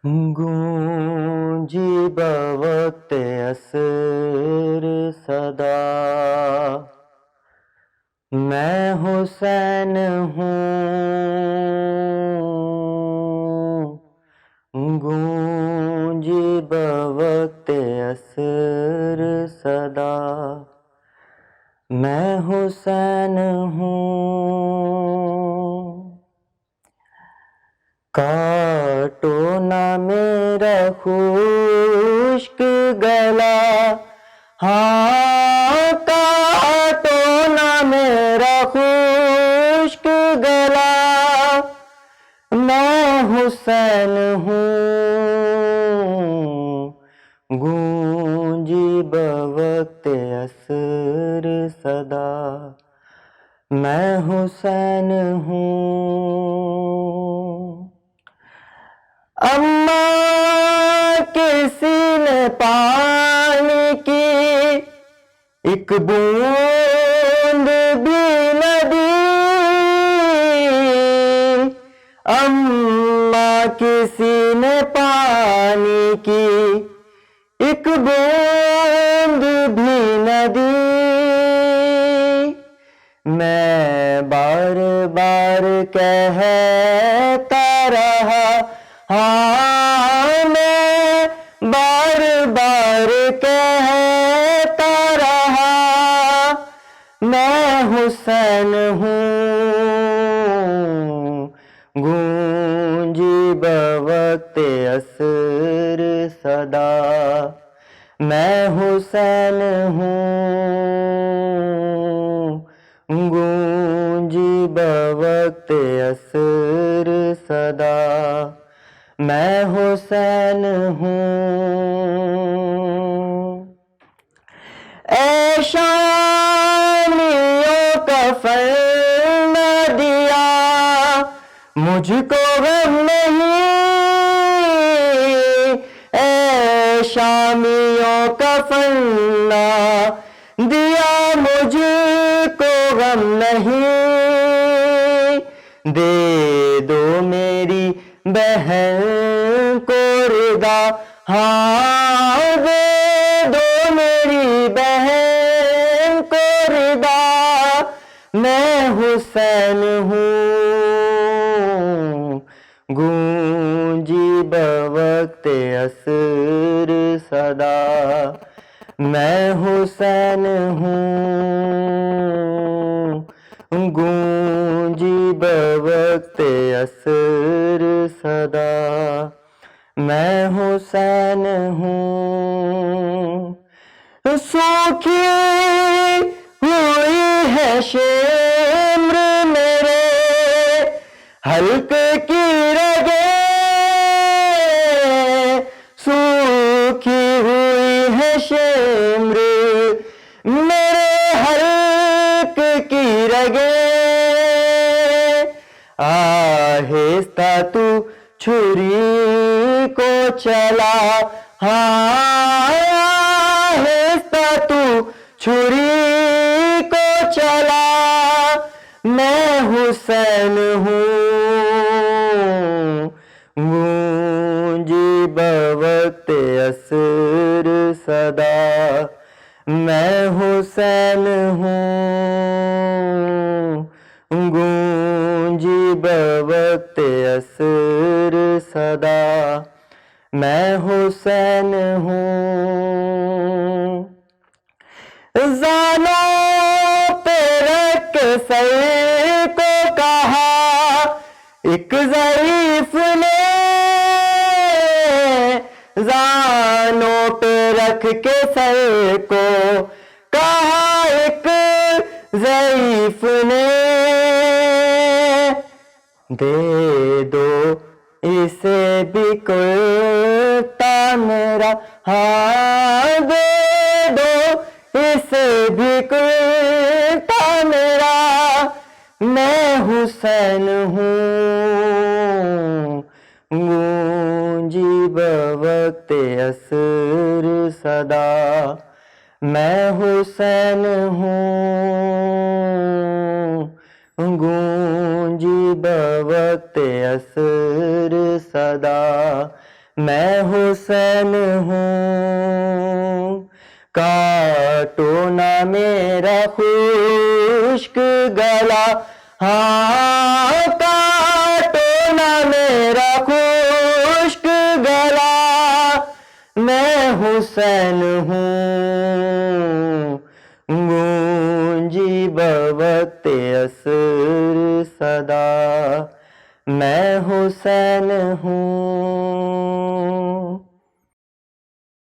گونجی بوقت عصر صدا، میں حسین ہوں۔ گونجی بوقت عصر صدا، میں حسین ہوں۔ کاٹو نہ میرا خشک گلا، ہاں کاٹو نہ میرا خشک گلا، میں حسین ہوں۔ گونجی بوقت عصر صدا، میں حسین ہوں۔ اماں کے سینے پانی کی ایک بوند بھی نہ دی، اماں کے سینے پانی کی ایک بوند بھی نہ دی، میں بار بار کہتا رہا، ہاں میں بار بار کہتا رہا، میں حسین ہوں۔ گونجی بوقت عصر صدا، میں حسین ہوں۔ گونجی بوقت عصر صدا، میں حسین ہوں۔ اے شامیوں کفن نہ دیا، مجھ کو غم نہیں، اے شامیوں کفن نہ دیا، مجھ کو غم نہیں، دے دو میری بہن کو ردا، ہاں دے دو میری بہن کو ردا، میں حسین ہوں۔ گونجی بوقت عصر صدا، میں حسین ہوں۔ گونجی بوقت عصر صدا، میں حسین ہوں۔ سوکھی ہوئی ہے شمر میرے حلقے کی رگیں، سوکھی ہوئی ہے شمر میرے حلقے کی رگیں، آہستہ تو چھری کو چلا، ہاں آہستہ تو چھری کو چلا، میں حسین ہوں۔ گونجی بوقت عصر صدا، میں حسین ہوں۔ گونجی بوقت عصر صدا، میں حسین ہوں۔ زانوں پہ رکھ کے سر کو کہا ایک ضعیف نے، زانوں پہ رکھ کے سر کو کہا ایک ضعیف نے، دے دو اسے بھی کرتا میرا، ہاں دے دو اسے بھی کرتا میرا، میں حسین ہوں۔ گونجی بوقت عصر صدا، میں حسین ہوں۔ گونجی بوقت عصر صدا، میں حسین ہوں، کاٹو نہ میرا خشک گلا، ہاں کاٹو نہ میرا خشک گلا، میں حسین ہوں، گونجی بوقت عصر صدا، میں حسین ہوں۔